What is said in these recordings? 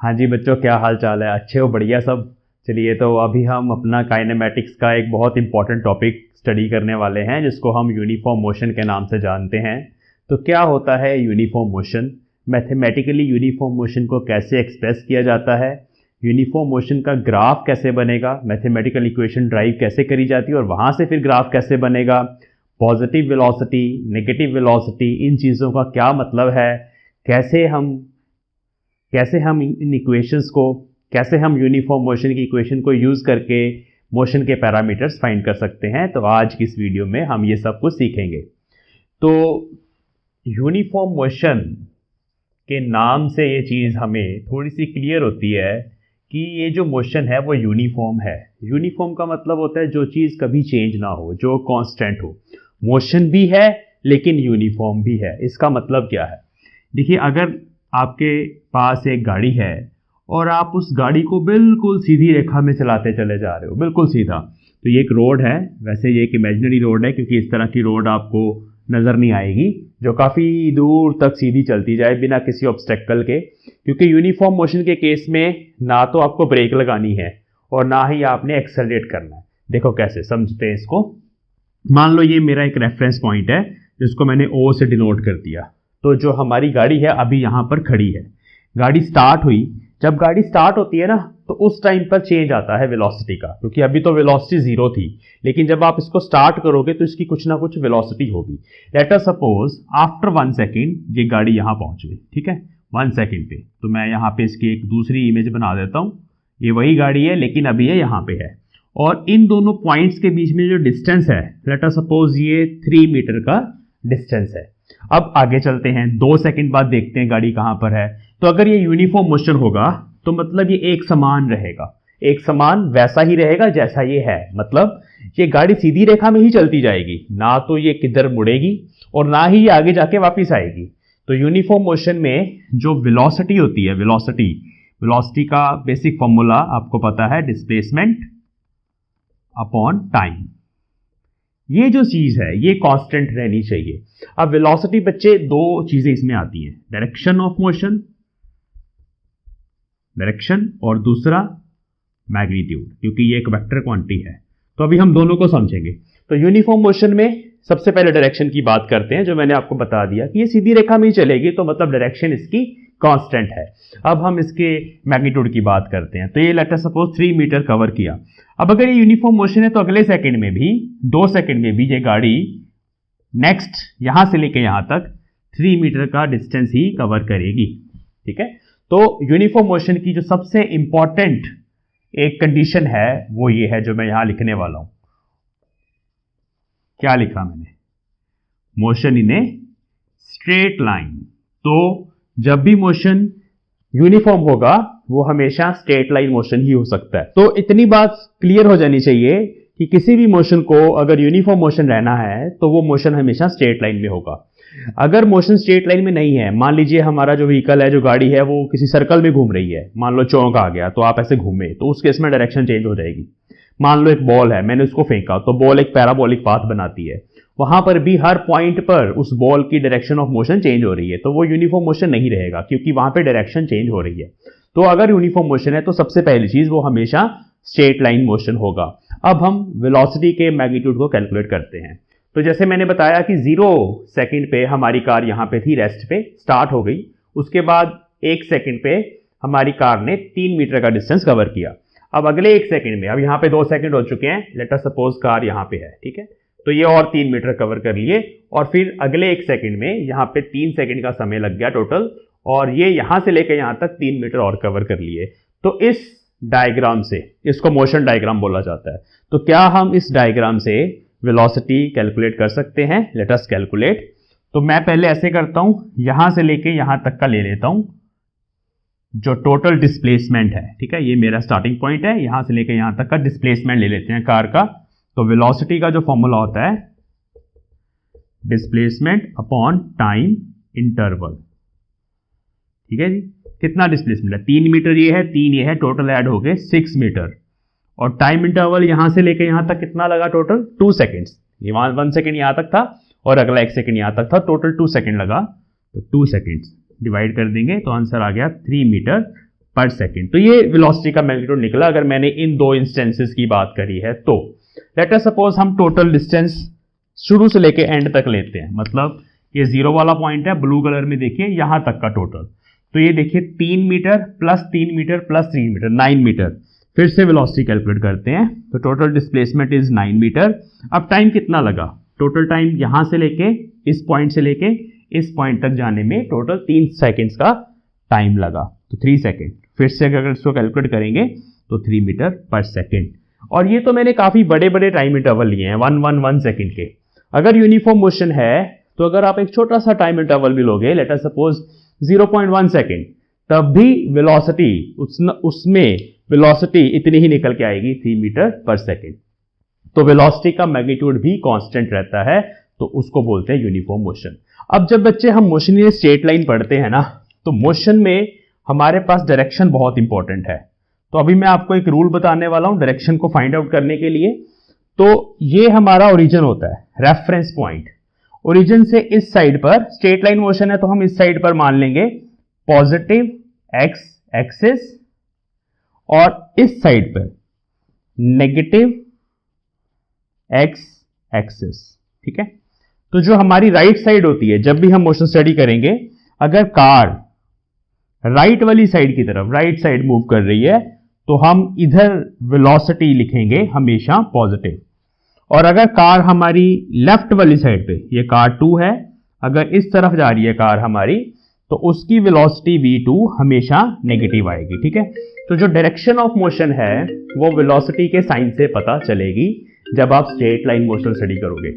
हाँ जी बच्चों, क्या हाल चाल है? अच्छे हो? बढ़िया सब। चलिए, तो अभी हम अपना काइनेमैटिक्स का एक बहुत इंपॉर्टेंट टॉपिक स्टडी करने वाले हैं, जिसको हम यूनिफॉर्म मोशन के नाम से जानते हैं। तो क्या होता है uniform motion? Mathematically uniform motion को कैसे एक्सप्रेस किया जाता है? यूनिफॉर्म मोशन का ग्राफ कैसे बनेगा? मैथमेटिकल इक्वेशन ड्राइव कैसे करी जाती है और वहाँ से फिर ग्राफ कैसे बनेगा? पॉजिटिव वेलोसिटी, नेगेटिव वेलोसिटी, इन चीज़ों का क्या मतलब है? कैसे हम कैसे हम इन इक्वेशंस को कैसे हम यूनिफॉर्म मोशन की इक्वेशन को यूज़ करके मोशन के पैरामीटर्स फाइंड कर सकते हैं। तो आज की इस वीडियो में हम ये सब कुछ सीखेंगे। तो यूनिफॉर्म मोशन के नाम से ये चीज़ हमें थोड़ी सी क्लियर होती है कि ये जो मोशन है वो यूनिफॉर्म है। यूनिफॉर्म का मतलब होता है जो चीज़ कभी चेंज ना हो, जो कांस्टेंट हो। मोशन भी है लेकिन यूनिफॉर्म भी है। इसका मतलब क्या है? देखिए, अगर आपके पास एक गाड़ी है और आप उस गाड़ी को बिल्कुल सीधी रेखा में चलाते चले जा रहे हो, बिल्कुल सीधा, तो ये एक रोड है। वैसे ये एक इमेजिनरी रोड है, क्योंकि इस तरह की रोड आपको नज़र नहीं आएगी जो काफ़ी दूर तक सीधी चलती जाए बिना किसी ऑब्स्टेकल के। क्योंकि यूनिफॉर्म मोशन के केस में ना तो आपको ब्रेक लगानी है और ना ही आपने एक्सेलरेट करना है। देखो कैसे समझते हैं इसको। मान लो ये मेरा एक रेफरेंस पॉइंट है जिसको मैंने ओ से डिनोट कर दिया। तो जो हमारी गाड़ी है अभी यहाँ पर खड़ी है, गाड़ी स्टार्ट हुई। जब गाड़ी स्टार्ट होती है ना, तो उस टाइम पर चेंज आता है वेलोसिटी का, क्योंकि अभी तो वेलोसिटी जीरो थी, लेकिन जब आप इसको स्टार्ट करोगे तो इसकी कुछ ना कुछ वेलोसिटी होगी। Late us suppose after 1 second ये गाड़ी यहाँ पहुंच गई, ठीक है, 1 सेकेंड पे। तो मैं यहाँ पे इसकी एक दूसरी इमेज बना देता हूँ। ये वही गाड़ी है लेकिन अभी ये यहाँ पे है, और इन दोनों पॉइंट्स के बीच में जो डिस्टेंस है, लेट अस सपोज ये 3 मीटर का डिस्टेंस है। अब आगे चलते हैं, 2 सेकंड बाद देखते हैं गाड़ी कहां पर है। तो अगर ये यूनिफॉर्म मोशन होगा तो मतलब ये एक समान रहेगा, एक समान वैसा ही रहेगा जैसा ये है। मतलब ये गाड़ी सीधी रेखा में ही चलती जाएगी, ना तो ये किधर मुड़ेगी और ना ही ये आगे जाके वापस आएगी। तो यूनिफॉर्म मोशन में जो वेलोसिटी होती है, वेलोसिटी का बेसिक फॉर्मूला आपको पता है, डिस्प्लेसमेंट अपॉन टाइम। ये जो चीज है ये कांस्टेंट रहनी चाहिए। अब वेलोसिटी बच्चे, दो चीजें इसमें आती हैं, डायरेक्शन ऑफ मोशन, डायरेक्शन, और दूसरा मैग्नीट्यूड, क्योंकि ये एक वेक्टर क्वांटिटी है। तो अभी हम दोनों को समझेंगे। तो यूनिफॉर्म मोशन में सबसे पहले डायरेक्शन की बात करते हैं, जो मैंने आपको बता दिया कि ये सीधी रेखा में ही चलेगी, तो मतलब डायरेक्शन इसकी कांस्टेंट है। अब हम इसके मैग्नीट्यूड की बात करते हैं। तो ये let us suppose 3 metre cover किया। अब अगर ये यूनिफॉर्म मोशन है तो अगले सेकंड में भी, 2 सेकंड में भी ये गाड़ी नेक्स्ट यहां से लेके यहां तक 3 मीटर का डिस्टेंस ही कवर करेगी, ठीक है। तो यूनिफॉर्म मोशन की जो सबसे इंपॉर्टेंट एक कंडीशन है वो ये है, जो मैं यहां लिखने वाला हूं। क्या लिखा मैंने? Motion in a straight line. तो जब भी मोशन यूनिफॉर्म होगा वो हमेशा स्ट्रेट लाइन मोशन ही हो सकता है। तो इतनी बात क्लियर हो जानी चाहिए कि किसी भी मोशन को अगर यूनिफॉर्म मोशन रहना है तो वो मोशन हमेशा स्ट्रेट लाइन में होगा। अगर मोशन स्ट्रेट लाइन में नहीं है, मान लीजिए हमारा जो व्हीकल है, जो गाड़ी है, वो किसी सर्कल में घूम रही है, मान लो चौक आ गया तो आप ऐसे घूमे, तो उस केस में डायरेक्शन चेंज हो जाएगी। मान लो एक बॉल है, मैंने उसको फेंका, तो बॉल एक पैराबोलिक पाथ बनाती है, वहां पर भी हर पॉइंट पर उस बॉल की डायरेक्शन ऑफ मोशन चेंज हो रही है, तो वो यूनिफॉर्म मोशन नहीं रहेगा, क्योंकि वहां पे डायरेक्शन चेंज हो रही है। तो अगर यूनिफॉर्म मोशन है तो सबसे पहली चीज वो हमेशा स्ट्रेट लाइन मोशन होगा। अब हम वेलोसिटी के मैग्नीट्यूड को कैलकुलेट करते हैं। तो जैसे मैंने बताया कि 0 सेकंड पे हमारी कार यहाँ पे थी, रेस्ट पे स्टार्ट हो गई। उसके बाद 1 सेकंड पे हमारी कार ने 3 मीटर का डिस्टेंस कवर किया। अब अगले 1 सेकंड में, अब यहाँ पे 2 सेकंड हो चुके हैं, लेट अस सपोज कार यहाँ पे है, ठीक है, तो ये और 3 मीटर कवर कर लिए, और फिर अगले 1 सेकंड में यहाँ पे 3 सेकंड का समय लग गया टोटल, और ये यहां से लेकर यहां तक 3 मीटर और कवर कर लिए। तो इस डायग्राम से, इसको मोशन डायग्राम बोला जाता है। तो क्या हम इस डायग्राम से वेलोसिटी कैलकुलेट कर सकते हैं? Let us calculate. तो मैं पहले ऐसे करता हूं, यहां से लेके यहां तक का ले लेता हूं जो टोटल डिस्प्लेसमेंट है, ठीक है, ये मेरा स्टार्टिंग पॉइंट है, यहां से लेके यहां तक का डिस्प्लेसमेंट ले लेते हैं कार का। तो वेलोसिटी का जो फॉर्मूला होता है, डिस्प्लेसमेंट अपॉन टाइम इंटरवल, ठीक है जी। कितना डिस्प्लेसमेंट है? 3 मीटर ये है, 3 ये है, टोटल ऐड हो गए 6 मीटर। और टाइम इंटरवल यहां से लेके यहां तक कितना लगा? Total 2 seconds. ये 1 सेकेंड यहां तक था और अगला 1 सेकेंड यहां तक था, टोटल 2 सेकेंड लगा। तो 2 सेकेंड्स डिवाइड कर देंगे तो आंसर आ गया 3 मीटर पर सेकेंड। तो ये वेलोसिटी का मैग्नीट्यूड निकला अगर मैंने इन दो इंस्टेंसेस की बात करी है तो। लेट अस सपोज हम टोटल डिस्टेंस शुरू से लेके एंड तक लेते हैं, मतलब ये 0 वाला पॉइंट है, ब्लू कलर में देखिए यहां तक का टोटल। तो ये देखिए 3 metre plus 3 metre plus 3 metre 9 metre. फिर से वेलोसिटी कैलकुलेट करते हैं, तो टोटल डिस्प्लेसमेंट इज 9 मीटर। अब टाइम कितना लगा, टोटल टाइम यहां से लेके इस पॉइंट से लेके इस पॉइंट तक जाने में टोटल 3 सेकेंड्स का टाइम लगा, तो 3 सेकेंड। फिर से अगर इसको कैलकुलेट करेंगे तो 3 मीटर पर सेकेंड। और ये तो मैंने काफी बड़े बड़े टाइम इंटरवल लिए हैं 1 सेकेंड के। अगर यूनिफॉर्म मोशन है तो अगर आप एक छोटा सा टाइम इंटरवल भी लोगे, लेट अस सपोज 0.1 सेकेंड, तब भी वेलोसिटी उसमें वेलोसिटी इतनी ही निकल के आएगी 3 मीटर पर सेकेंड। तो वेलोसिटी का मैग्नीट्यूड भी कांस्टेंट रहता है, तो उसको बोलते हैं यूनिफॉर्म मोशन। अब जब बच्चे हम मोशन इन स्ट्रेट लाइन पढ़ते हैं ना, तो मोशन में हमारे पास डायरेक्शन बहुत इंपॉर्टेंट है। तो अभी मैं आपको एक रूल बताने वाला हूं डायरेक्शन को फाइंड आउट करने के लिए। तो ये हमारा ओरिजिन होता है, रेफरेंस पॉइंट। ओरिजिन से इस साइड पर स्ट्रेट लाइन मोशन है तो हम इस साइड पर मान लेंगे पॉजिटिव एक्स एक्सिस और इस साइड पर नेगेटिव एक्स एक्सिस। ठीक है, तो जो हमारी राइट साइड होती है, जब भी हम मोशन स्टडी करेंगे, अगर कार राइट वाली साइड की तरफ राइट साइड मूव कर रही है तो हम इधर वेलोसिटी लिखेंगे हमेशा पॉजिटिव। और अगर कार हमारी लेफ्ट वाली साइड पे, ये कार 2 है, अगर इस तरफ जा रही है कार हमारी, तो उसकी वेलोसिटी v2 हमेशा नेगेटिव आएगी। ठीक है, तो जो डायरेक्शन ऑफ मोशन है वो वेलोसिटी के साइन से पता चलेगी जब आप स्ट्रेट लाइन मोशन स्टडी करोगे।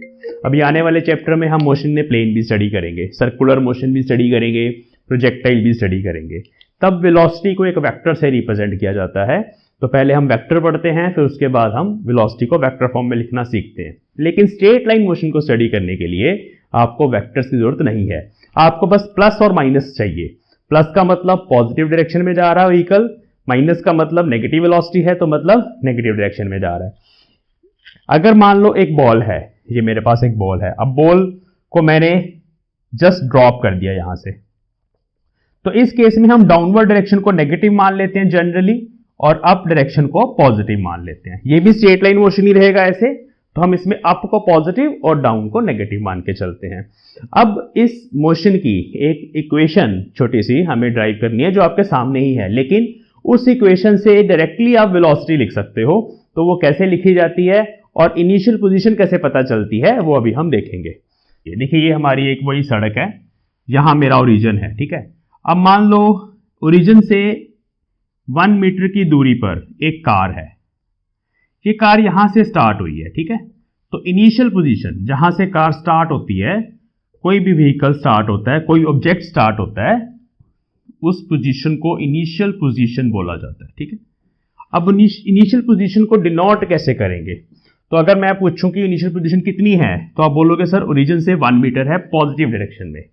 अभी आने वाले चैप्टर में हम मोशन इन प्लेन भी स्टडी करेंगे, सर्कुलर मोशन भी स्टडी करेंगे, प्रोजेक्टाइल भी स्टडी करेंगे। तब वेलोसिटी को एक वेक्टर से रिप्रेजेंट किया जाता है। तो पहले हम वेक्टर पढ़ते हैं, फिर उसके बाद हम वेलोसिटी को वेक्टर फॉर्म में लिखना सीखते हैं। लेकिन स्ट्रेट लाइन मोशन को स्टडी करने के लिए आपको वेक्टर्स की जरूरत नहीं है, आपको बस प्लस और माइनस चाहिए। प्लस का मतलब पॉजिटिव डायरेक्शन में जा रहा है व्हीकल, माइनस का मतलब नेगेटिव वेलोसिटी है, तो मतलब नेगेटिव डायरेक्शन में जा रहा है। अगर मान लो एक बॉल है, ये मेरे पास एक बॉल है, अब बॉल को मैंने जस्ट ड्रॉप कर दिया यहां से, तो इस केस में हम डाउनवर्ड डायरेक्शन को नेगेटिव मान लेते हैं जनरली, और अप डायरेक्शन को पॉजिटिव मान लेते हैं। ये भी स्ट्रेट लाइन मोशन ही रहेगा ऐसे, तो हम इसमें अप को पॉजिटिव और डाउन को नेगेटिव मान के चलते हैं। अब इस मोशन की एक इक्वेशन छोटी सी हमें ड्राइव करनी है जो आपके सामने ही है, लेकिन उस इक्वेशन से डायरेक्टली आप वेलोसिटी लिख सकते हो। तो वो कैसे लिखी जाती है और इनिशियल पोजीशन कैसे पता चलती है वो अभी हम देखेंगे। ये देखिए, ये हमारी एक वही सड़क है, यहां मेरा ओरिजिन है। ठीक है, अब मान लो ओरिजिन से 1 मीटर की दूरी पर एक कार है, ये कार यहां से स्टार्ट हुई है। ठीक है, तो इनिशियल पोजीशन जहां से कार स्टार्ट होती है, कोई भी व्हीकल स्टार्ट होता है, कोई ऑब्जेक्ट स्टार्ट होता है, उस पोजीशन को इनिशियल पोजीशन बोला जाता है। ठीक है, अब इनिशियल पोजीशन को डिनोट कैसे करेंगे? तो अगर मैं पूछूं कि इनिशियल पोजीशन कितनी है, तो आप बोलोगे सर ओरिजिन से 1 मीटर है पॉजिटिव डायरेक्शन में।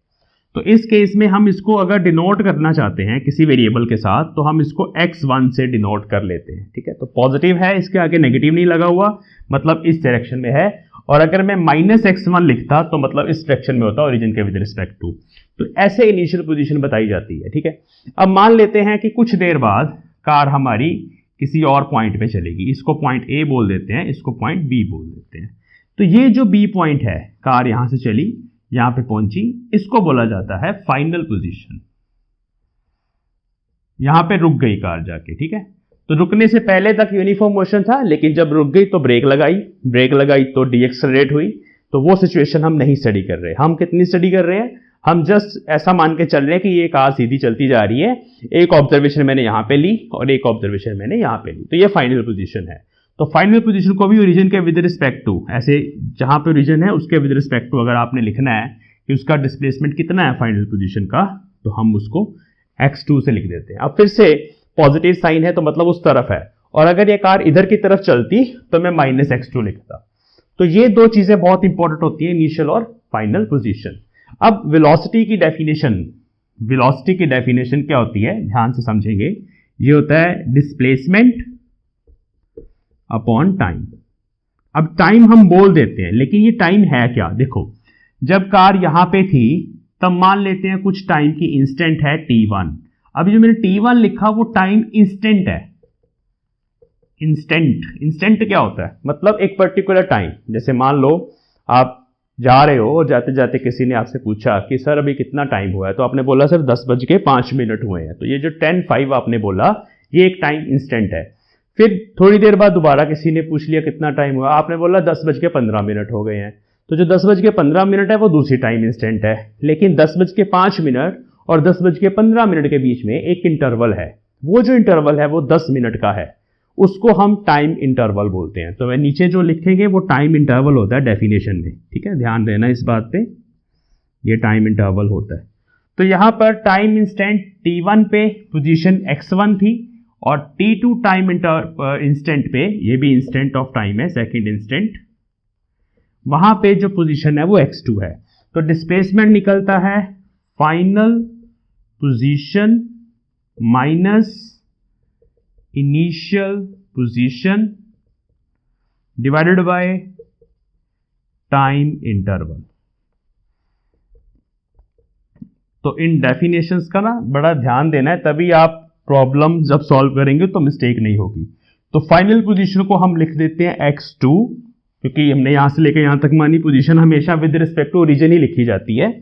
तो इस केस में हम इसको अगर डिनोट करना चाहते हैं किसी वेरिएबल के साथ, तो हम इसको x1 से डिनोट कर लेते हैं। ठीक है, तो पॉजिटिव है, इसके आगे नेगेटिव नहीं लगा हुआ, मतलब इस डायरेक्शन में है। और अगर मैं -x1 लिखता तो मतलब इस डायरेक्शन में होता ओरिजिन के विद रिस्पेक्ट टू। तो ऐसे इनिशियल पोजीशन बताई जाती है। ठीक है, अब मान लेते हैं कि कुछ देर बाद कार हमारी किसी और पॉइंट पे चलेगी, इसको पॉइंट ए बोल देते हैं, इसको पॉइंट बी बोल देते हैं। तो ये जो बी पॉइंट है, कार यहां से चली, यहां पे पहुंची, इसको बोला जाता है फाइनल पोजीशन। यहां पे रुक गई कार जाके। ठीक है, तो रुकने से पहले तक यूनिफॉर्म मोशन था, लेकिन जब रुक गई तो ब्रेक लगाई तो डीएक्सेलरेट हुई। तो वो सिचुएशन हम नहीं स्टडी कर रहे। हम कितनी स्टडी कर रहे हैं, हम जस्ट ऐसा मान के चल रहे हैं कि ये कार सीधी चलती जा रही है, एक ऑब्जर्वेशन मैंने यहां पे ली और एक ऑब्जर्वेशन मैंने यहां पे ली, तो ये फाइनल पोजीशन है। तो फाइनल पोजीशन को भी ओरिजिन के विद रिस्पेक्ट टू, ऐसे जहां पे ओरिजिन है उसके विद रिस्पेक्ट टू अगर आपने लिखना है कि उसका डिस्प्लेसमेंट कितना है फाइनल पोजीशन का, तो हम उसको x2 से लिख देते हैं। अब फिर से पॉजिटिव साइन है तो मतलब उस तरफ है, और अगर ये कार इधर की तरफ चलती तो मैं -x2 लिखता। तो ये दो चीजें बहुत इंपॉर्टेंट होती है, इनिशियल और फाइनल पोजीशन। अब वेलोसिटी की डेफिनेशन क्या होती है, ध्यान से समझेंगे। ये होता है डिस्प्लेसमेंट अपॉन टाइम। अब टाइम हम बोल देते हैं, लेकिन ये टाइम है क्या? देखो, जब कार यहां पे थी तब मान लेते हैं कुछ टाइम की इंस्टेंट है t1। अभी जो मैंने T1 लिखा वो टाइम इंस्टेंट है। इंस्टेंट क्या होता है, मतलब एक पर्टिकुलर टाइम, जैसे मान लो आप जा रहे हो और जाते जाते किसी ने आपसे पूछा कि सर अभी कितना टाइम हुआ है, तो आपने बोला सर 10:05 हुए हैं, तो ये जो 10:05 आपने बोला ये एक टाइम इंस्टेंट है। फिर थोड़ी देर बाद दोबारा किसी ने पूछ लिया कितना टाइम हुआ, आपने बोला 10:15 हो गए हैं, तो जो 10:15 है वो दूसरी टाइम इंस्टेंट है। लेकिन 10:05 और 10:15 के बीच में एक इंटरवल है, वो जो इंटरवल है वो 10 मिनट का है, उसको हम टाइम इंटरवल बोलते हैं। तो वह नीचे जो लिखेंगे वो टाइम इंटरवल होता है डेफिनेशन में, ठीक है, ध्यान देना इस बात पे, ये टाइम इंटरवल होता है। तो यहां पर टाइम इंस्टेंट T1 पे पोजीशन x1 थी और T2 टाइम इंस्टेंट पे, ये भी इंस्टेंट ऑफ टाइम है, सेकंड इंस्टेंट, वहां पे जो पोजीशन है वो x2 है। तो डिस्प्लेसमेंट निकलता है final position minus initial position divided by time interval. तो इन डेफिनेशंस का ना बड़ा ध्यान देना है, तभी आप प्रॉब्लम जब सॉल्व करेंगे तो मिस्टेक नहीं होगी। तो फाइनल पोजीशन को हम लिख देते हैं x2, क्योंकि हमने यहां से लेकर यहां तक मानी पोजीशन हमेशा विद रिस्पेक्ट टू ओरिजिन ही लिखी जाती है,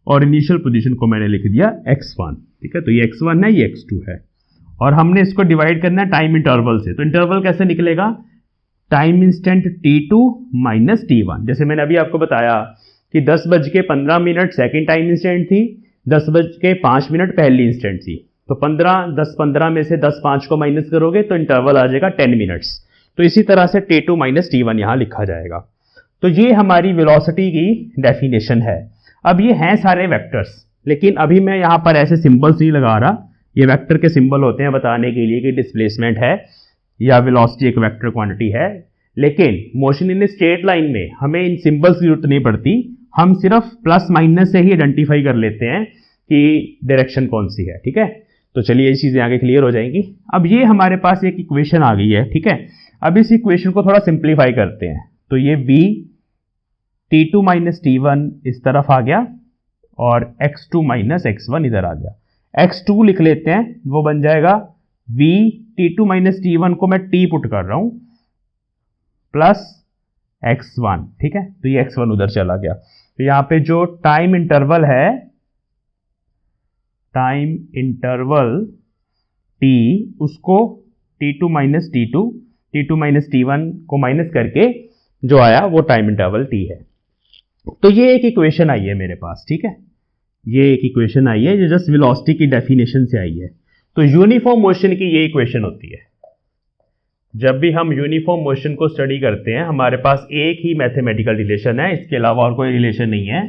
और इनिशियल पोजीशन को मैंने लिख दिया x1, ठीक है। तो ये x1 है, ये x2 है, और हमने इसको डिवाइड करना है टाइम इंटरवल से। तो इंटरवल कैसे निकलेगा, time instant T2 minus T1। जैसे मैंने अभी आपको बताया कि 10:15 सेकेंड टाइम इंस्टेंट थी, 10:05 पहली इंस्टेंट थी, तो 10:15 में से 10:05 को माइनस करोगे तो इंटरवल आ जाएगा 10 मिनट्स। तो इसी तरह से T2 माइनस T1 यहां लिखा जाएगा। तो ये हमारी वेलोसिटी की डेफिनेशन है। अब ये हैं सारे वेक्टर्स, लेकिन अभी मैं यहां पर ऐसे सिंबल्स नहीं लगा रहा, ये वेक्टर के सिंबल होते हैं बताने के लिए कि डिस्प्लेसमेंट है या वेलोसिटी एक वेक्टर क्वांटिटी है। लेकिन मोशन इन स्ट्रेट लाइन में हमें इन सिंबल्स की जरूरत नहीं पड़ती, हम सिर्फ प्लस माइनस से ही आइडेंटिफाई कर लेते हैं कि डायरेक्शन कौन सी है, ठीक है। तो चलिए ये चीजें आगे क्लियर हो जाएंगी। अब ये हमारे पास एक इक्वेशन आ गई है, ठीक है। अब इस इक्वेशन को थोड़ा सिंप्लीफाई करते हैं। तो ये v T2 माइनस T1 इस तरफ आ गया और x2 माइनस x1 इधर आ गया। x2 लिख लेते हैं, वो बन जाएगा v T2 माइनस T1 को मैं t पुट कर रहा हूं प्लस x1, ठीक है। तो ये x1 उधर चला गया। तो यहां पे जो टाइम इंटरवल है, टाइम इंटरवल t, उसको T2 माइनस T1 को माइनस करके जो आया वो टाइम इंटरवल t है। तो ये एक इक्वेशन आई है मेरे पास, ठीक है, ये एक इक्वेशन आई है जो जस्ट वेलोसिटी की डेफिनेशन से आई है। तो यूनिफॉर्म मोशन की ये इक्वेशन होती है। जब भी हम यूनिफॉर्म मोशन को स्टडी करते हैं हमारे पास एक ही मैथमेटिकल रिलेशन है, इसके अलावा और कोई रिलेशन नहीं है।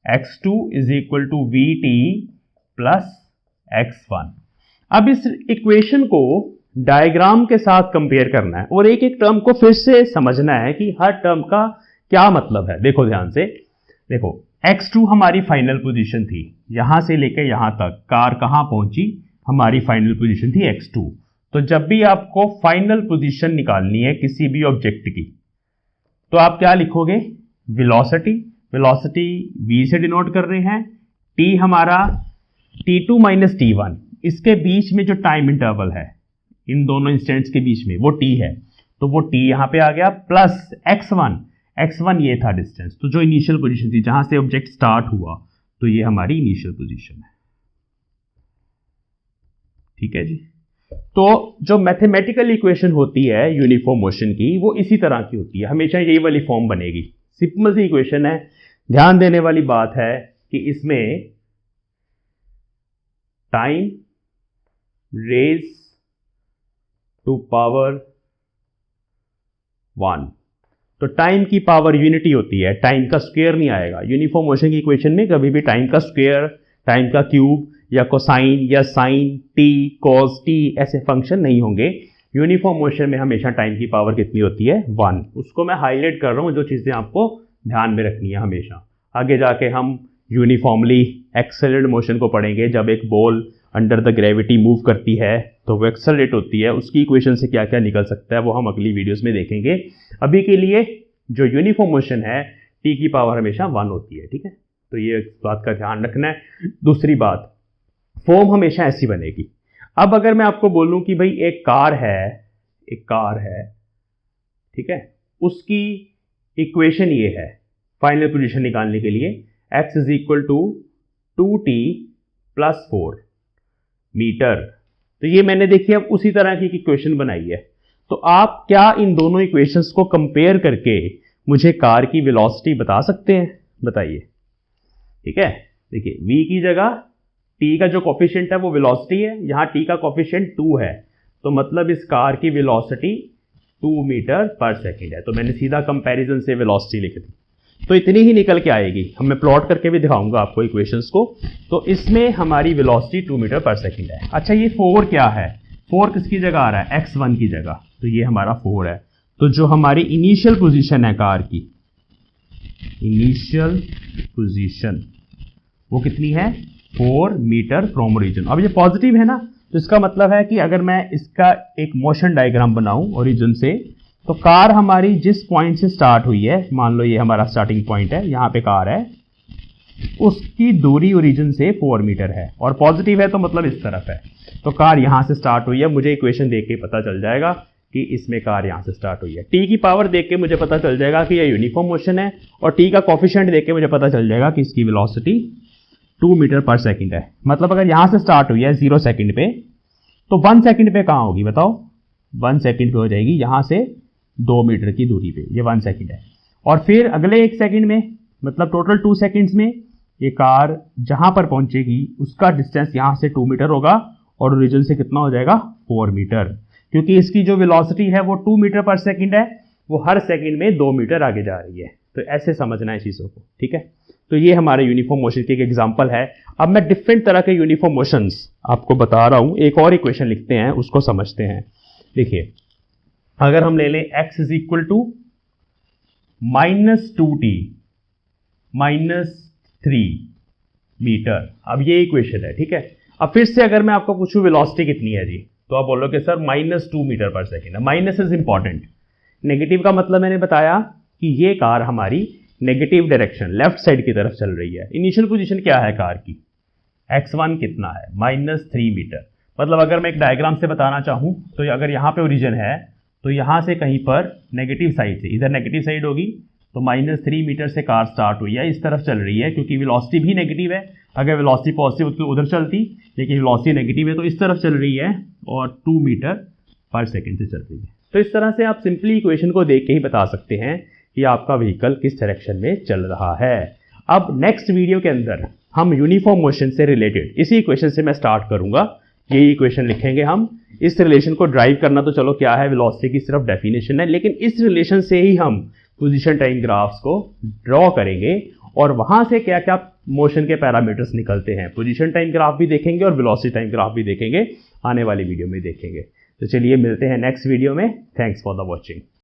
x2 is equal to vt plus x1। अब इस इक्वेशन को डायग्राम के साथ कंपेयर करना है और एक एक टर्म को फिर से समझना है कि हर टर्म का क्या मतलब है। देखो ध्यान से, देखो x2 हमारी फाइनल पोजीशन थी, यहां से लेकर यहां तक कार कहां पहुंची, हमारी फाइनल पोजीशन थी x2। तो जब भी आपको फाइनल पोजीशन निकालनी है किसी भी ऑब्जेक्ट की, तो आप क्या लिखोगे, वेलोसिटी, वेलोसिटी v से डिनोट कर रहे हैं, t हमारा T2 माइनस T1, इसके बीच में जो टाइम इंटरवल है इन दोनों इंस्टेंट्स के बीच में वो t है, तो वो t यहां पे आ गया, प्लस x1 ये था डिस्टेंस, तो जो इनिशियल पोजीशन थी जहां से ऑब्जेक्ट स्टार्ट हुआ, तो ये हमारी इनिशियल पोजीशन है, ठीक है जी। तो जो मैथमेटिकल इक्वेशन होती है यूनिफॉर्म मोशन की, वो इसी तरह की होती है, हमेशा यही वाली फॉर्म बनेगी। सिंपल सी इक्वेशन है। ध्यान देने वाली बात है कि इसमें टाइम रेज टू पावर 1, तो टाइम की पावर यूनिटी होती है, टाइम का स्क्वायर नहीं आएगा। यूनिफॉर्म मोशन की इक्वेशन में कभी भी टाइम का स्क्वायर, टाइम का क्यूब या कोसाइन या साइन टी, कॉस टी ऐसे फंक्शन नहीं होंगे। यूनिफॉर्म मोशन में हमेशा टाइम की पावर कितनी होती है, 1। उसको मैं हाईलाइट कर रहा हूं, जो चीजें आपको ध्यान में रखनी है हमेशा। आगे जाके हम यूनिफॉर्मली एक्सेलरेटेड मोशन को पढ़ेंगे, जब एक ball under the gravity move करती है तो वो एक्सेलरेट होती है, उसकी इक्वेशन से क्या क्या निकल सकता है वो हम अगली वीडियोस में देखेंगे। अभी के लिए जो यूनिफॉर्म मोशन है टी की पावर हमेशा 1 होती है, ठीक है। तो ये बात का ध्यान रखना है। दूसरी बात, फॉर्म हमेशा ऐसी बनेगी। अब अगर मैं आपको बोलूं कि भाई एक कार है, ठीक है, उसकी इक्वेशन ये है फाइनल पोजीशन निकालने के लिए, x is equal to 2t plus 4 metre. तो ये मैंने देखिए अब उसी तरह की इक्वेशन बनाई है। तो आप क्या इन दोनों इक्वेशंस को कंपेयर करके मुझे कार की वेलोसिटी बता सकते हैं? बताइए। ठीक है, देखिए v की जगह t का जो कोफिशिएंट है वो वेलोसिटी है, यहाँ t का कोफिशिएंट 2 है, तो मतलब इस कार की वेलोसिटी 2 मीटर पर सेकेंड है। तो मैंने सीधा कंपैरिजन से वेलोसिटी लिख दी, तो इतनी ही निकल के आएगी। हम मैं प्लॉट करके भी दिखाऊंगा आपको इक्वेशंस को। तो इसमें हमारी वेलोसिटी 2 मीटर पर सेकेंड है। अच्छा, ये 4 क्या है? 4 किसकी जगह आ रहा है? x1 की जगह, तो ये हमारा 4 है। तो जो हमारी इनिशियल पोजीशन है कार की, इनिशियल पोजीशन वो कितनी है? 4 मीटर फ्रॉम ओरिजिन। अब ये पॉजिटिव है ना, तो इसका मतलब है कि अगर मैं इसका एक मोशन डायग्राम बनाऊं ओरिजिन से, तो कार हमारी जिस पॉइंट से स्टार्ट हुई है, मान लो ये हमारा स्टार्टिंग पॉइंट है, यहाँ पे कार है, उसकी दूरी ओरिजिन से 4 मीटर है, और पॉजिटिव है तो मतलब इस तरफ है। तो कार यहाँ से स्टार्ट हुई है, मुझे इक्वेशन देख के पता चल जाएगा कि इसमें कार यहाँ से स्टार्ट हुई है। टी की पावर देख के मुझे पता चल जाएगा कि ये यूनिफॉर्म मोशन है, और टी का कोफिशिएंट देख के मुझे पता चल जाएगा कि इसकी वेलोसिटी 2 मीटर पर सेकेंड है। मतलब अगर यहाँ से स्टार्ट हुई है 0 सेकेंड पे, तो 1 सेकेंड पे कहाँ होगी बताओ? 1 सेकेंड पे हो जाएगी यहाँ से 2 मीटर की दूरी पे, ये 1 सेकेंड है। और फिर अगले 1 सेकेंड में, मतलब टोटल 2 सेकेंड्स में, ये कार जहाँ पर पहुँचेगी उसका डिस्टेंस यहाँ से 2 मीटर होगा, और ओरिजिन से कितना हो जाएगा? 4 मीटर। क्योंकि इसकी जो वेलोसिटी है वो 2 मीटर पर सेकेंड है, वो हर सेकेंड में 2 मीटर आगे जा रही है। तो ऐसे समझना है चीज़ों को, ठीक है। तो ये हमारे यूनिफॉर्म मोशन की एक एग्जांपल है। अब मैं डिफरेंट तरह के यूनिफॉर्म मोशंस आपको बता रहा हूँ। एक और इक्वेशन लिखते हैं, उसको समझते हैं। देखिए, अगर हम ले लें x is equal to -2t -3 metre, अब ये इक्वेशन है, ठीक है। अब फिर से अगर मैं आपको पूछूं वेलोसिटी कितनी है जी, तो आप बोलोगे सर -2 मीटर पर सेकेंड है। Minus is important. नेगेटिव का मतलब मैंने बताया कि ये कार हमारी नेगेटिव डायरेक्शन लेफ्ट साइड की तरफ चल रही है। इनिशियल पोजीशन क्या है कार की? x1 कितना है? -3 मीटर। मतलब अगर मैं एक डायग्राम से बताना चाहूँ, तो अगर यहाँ पे ओरिजिन है, तो यहाँ से कहीं पर नेगेटिव साइड से, इधर नेगेटिव साइड होगी, तो -3 मीटर से कार स्टार्ट हुई है, इस तरफ चल रही है, क्योंकि वेलोसिटी भी नेगेटिव है। अगर वेलोसिटी पॉजिटिव होती तो उधर चलती, लेकिन वेलोसिटी नेगेटिव है तो इस तरफ चल रही है, और 2 मीटर पर सेकेंड से चल रही है। तो इस तरह से आप सिंपली इक्वेशन को देख के ही बता सकते हैं कि आपका व्हीकल किस डायरेक्शन में चल रहा है। अब नेक्स्ट वीडियो के अंदर हम यूनिफॉर्म मोशन से रिलेटेड इसी इक्वेशन से मैं स्टार्ट करूंगा। यही इक्वेशन लिखेंगे हम। इस रिलेशन को ड्राइव करना तो चलो क्या है, वेलोसिटी की सिर्फ डेफिनेशन है, लेकिन इस रिलेशन से ही हम पोजीशन टाइम ग्राफ्स को ड्रॉ करेंगे, और वहां से क्या क्या मोशन के पैरामीटर्स निकलते हैं, पोजीशन टाइम ग्राफ भी देखेंगे और वेलोसिटी टाइम ग्राफ भी देखेंगे, आने वाली वीडियो में देखेंगे। तो चलिए मिलते हैं नेक्स्ट वीडियो में। Thanks for the watching.